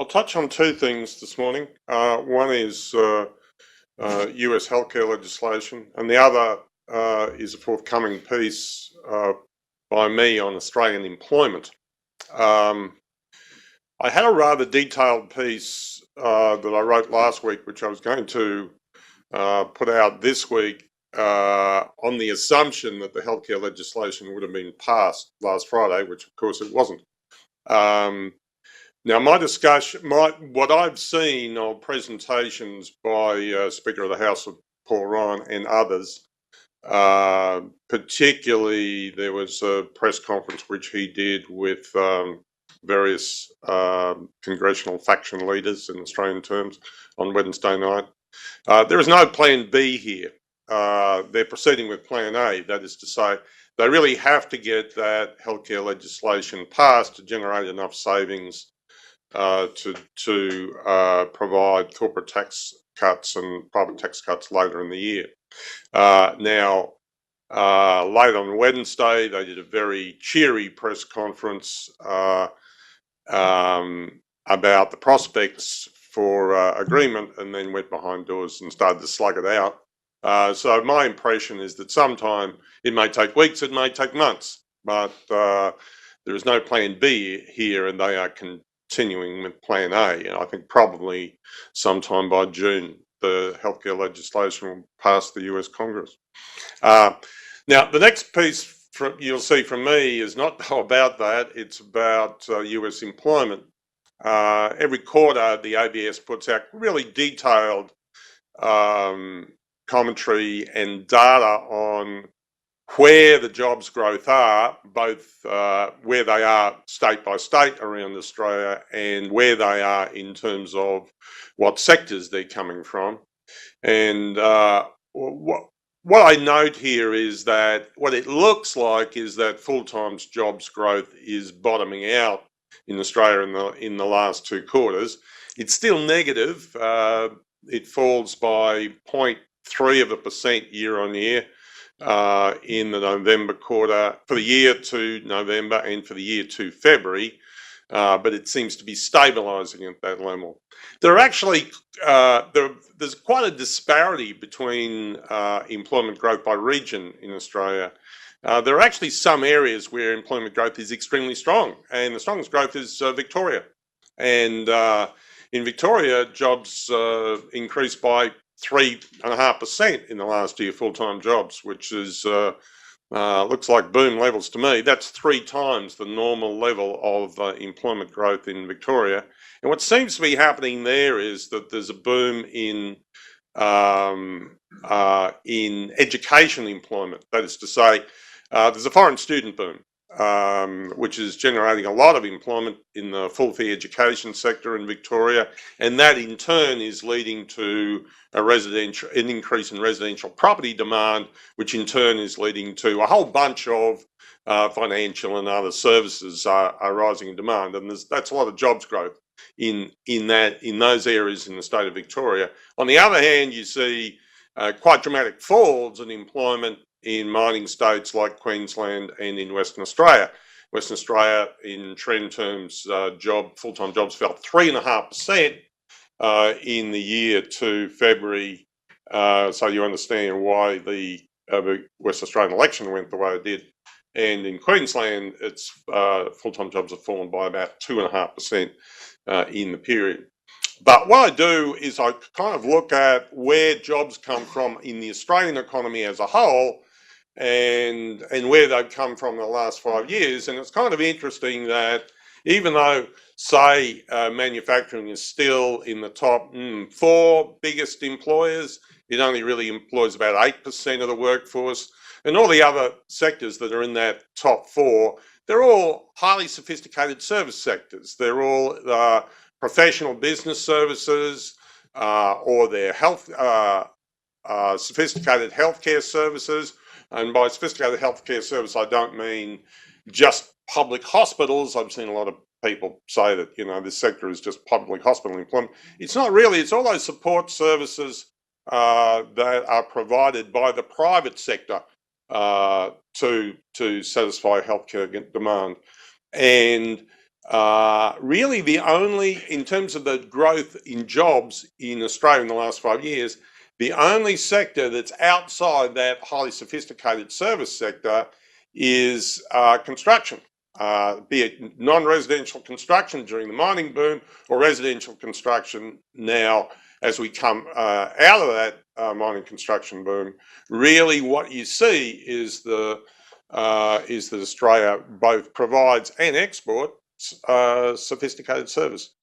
I'll touch on two things this morning. One is US healthcare legislation, and the other is a forthcoming piece by me on Australian employment. Um, I had a rather detailed piece that I wrote last week, which I was going to put out this week on the assumption that the healthcare legislation would have been passed last Friday, which of course it wasn't. Now, my discussion, what I've seen of presentations by Speaker of the House, Paul Ryan, and others, particularly there was a press conference which he did with various congressional faction leaders in Australian terms on Wednesday night. There is no plan B here. They're proceeding with plan A, that is to say, they really have to get that healthcare legislation passed to generate enough savings to provide corporate tax cuts and private tax cuts later in the year. Now, late on Wednesday, they did a very cheery press conference about the prospects for agreement, and then went behind doors and started to slug it out. So my impression is that sometime, it may take weeks, it may take months, but there is no plan B here, and they are continuing with plan A. And I think probably sometime by June, the healthcare legislation will pass the US Congress. Now, the next piece you'll see from me is not about that, it's about US employment. Every quarter, the ABS puts out really detailed commentary and data on where the jobs growth are, both where they are state by state around Australia and where they are in terms of what sectors they're coming from. And what I note here is that what it looks like is that full-time jobs growth is bottoming out in Australia in the last two quarters. It's still negative. It falls by 0.3% year on year in the November quarter for the year to November and for the year to February, but it seems to be stabilising at that level. There are actually there's quite a disparity between employment growth by region in Australia. There are actually some areas where employment growth is extremely strong, and the strongest growth is Victoria. And in Victoria, jobs increased by 3.5% in the last year, full-time jobs, which is looks like boom levels to me. That's 3 times the normal level of employment growth in Victoria. And what seems to be happening there is that there's a boom in education employment. That is to say, there's a foreign student boom, which is generating a lot of employment in the full fee education sector in Victoria, and that in turn is leading to an increase in residential property demand, which in turn is leading to a whole bunch of financial and other services are rising in demand, and that's a lot of jobs growth in those areas in the state of Victoria. On the other hand, you see quite dramatic falls in employment in mining states like Queensland and in Western Australia. Western Australia, in trend terms, full-time jobs fell 3.5% in the year to February. So you understand why the West Australian election went the way it did. And in Queensland, its full-time jobs have fallen by about 2.5% in the period. But what I do is I kind of look at where jobs come from in the Australian economy as a whole, and where they've come from in the last 5 years. And it's kind of interesting that even though, say, manufacturing is still in the top 4 biggest employers, it only really employs about 8% of the workforce. And all the other sectors that are in that top 4, they're all highly sophisticated service sectors. They're all professional business services, or they're sophisticated healthcare services. And by sophisticated healthcare service, I don't mean just public hospitals. I've seen a lot of people say that, this sector is just public hospital employment. It's not really. It's all those support services that are provided by the private sector to satisfy healthcare demand. And really the only, in terms of the growth in jobs in Australia in the last 5 years, the only sector that's outside that highly sophisticated service sector is construction, be it non-residential construction during the mining boom or residential construction now as we come out of that mining construction boom. Really what you see is that Australia both provides and exports sophisticated services.